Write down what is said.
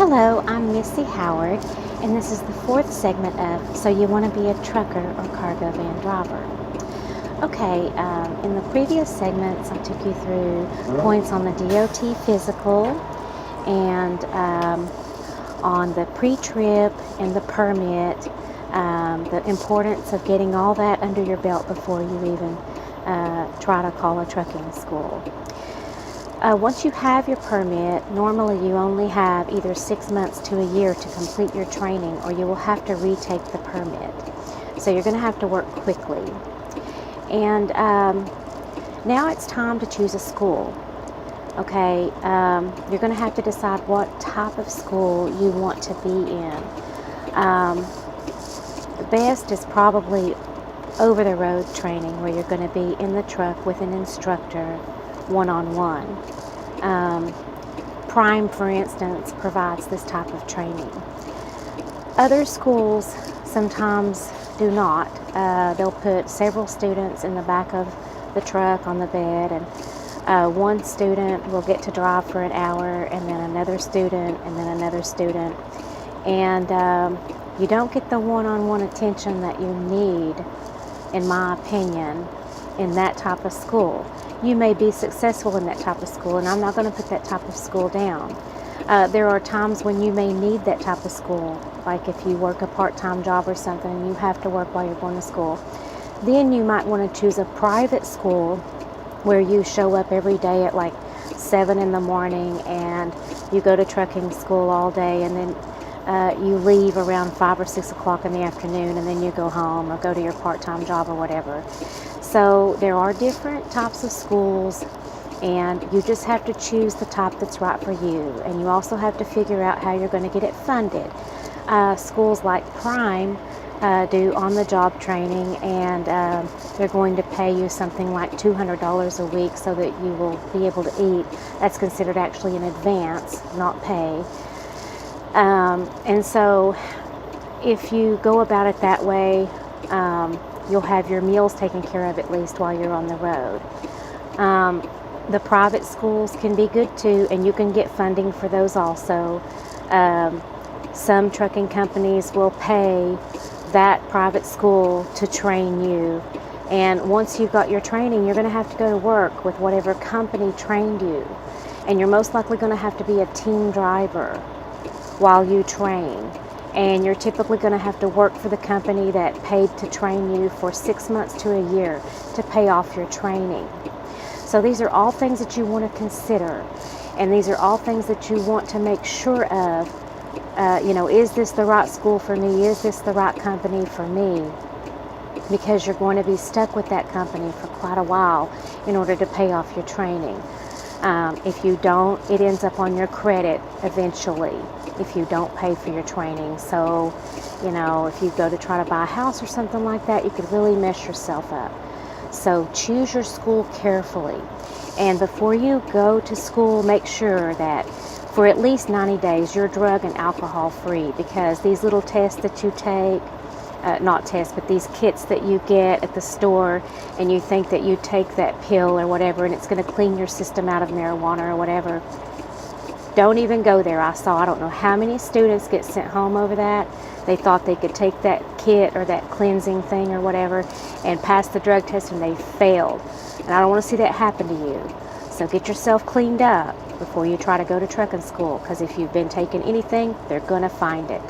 Hello, I'm Missy Howard, and this is the fourth segment of So You Want to Be a Trucker or Cargo Van Driver. Okay, in the previous segments, I took you through points on the DOT physical and on the pre-trip and the permit, the importance of getting all that under your belt before you even try to call a trucking school. Once you have your permit, normally you only have either 6 months to a year to complete your training, or you will have to retake the permit. So you're going to have to work quickly. And now it's time to choose a school. Okay, you're going to have to decide what type of school you want to be in. The best is probably over-the-road training, where you're going to be in the truck with an instructor one-on-one. Prime, for instance, provides this type of training. Other schools sometimes do not. They'll put several students in the back of the truck on the bed, and one student will get to drive for an hour, and then another student, and then another student. And you don't get the one-on-one attention that you need, in my opinion, in that type of school. You may be successful in that type of school, and I'm not going to put that type of school down. There are times when you may need that type of school, like if you work a part-time job or something and you have to work while you're going to school. Then you might want to choose a private school where you show up every day at like 7 in the morning and you go to trucking school all day, and then you leave around 5 or 6 o'clock in the afternoon, and then you go home or go to your part-time job or whatever. So there are different types of schools, and you just have to choose the type that's right for you. And you also have to figure out how you're going to get it funded. Schools like Prime do on-the-job training, and they're going to pay you something like $200 a week so that you will be able to eat. That's considered actually an advance, not pay. And so if you go about it that way, you'll have your meals taken care of at least while you're on the road. The private schools can be good too, and you can get funding for those also. Some trucking companies will pay that private school to train you, and once you've got your training, you're going to have to go to work with whatever company trained you, and you're most likely going to have to be a team driver while you train. And you're typically going to have to work for the company that paid to train you for 6 months to a year to pay off your training. So these are all things that you want to consider, and these are all things that you want to make sure of. Is this the right school for me? Is this the right company for me? Because you're going to be stuck with that company for quite a while in order to pay off your training. If you don't, it ends up on your credit eventually if you don't pay for your training. So, if you go to try to buy a house or something like that, you could really mess yourself up. So choose your school carefully. And before you go to school, make sure that for at least 90 days you're drug and alcohol free, because these little tests that you take, not tests, but these kits that you get at the store, and you think that you take that pill or whatever and it's going to clean your system out of marijuana or whatever. Don't even go there. I don't know how many students get sent home over that. They thought they could take that kit or that cleansing thing or whatever and pass the drug test, and they failed. And I don't want to see that happen to you. So get yourself cleaned up before you try to go to trucking school, because if you've been taking anything, they're going to find it.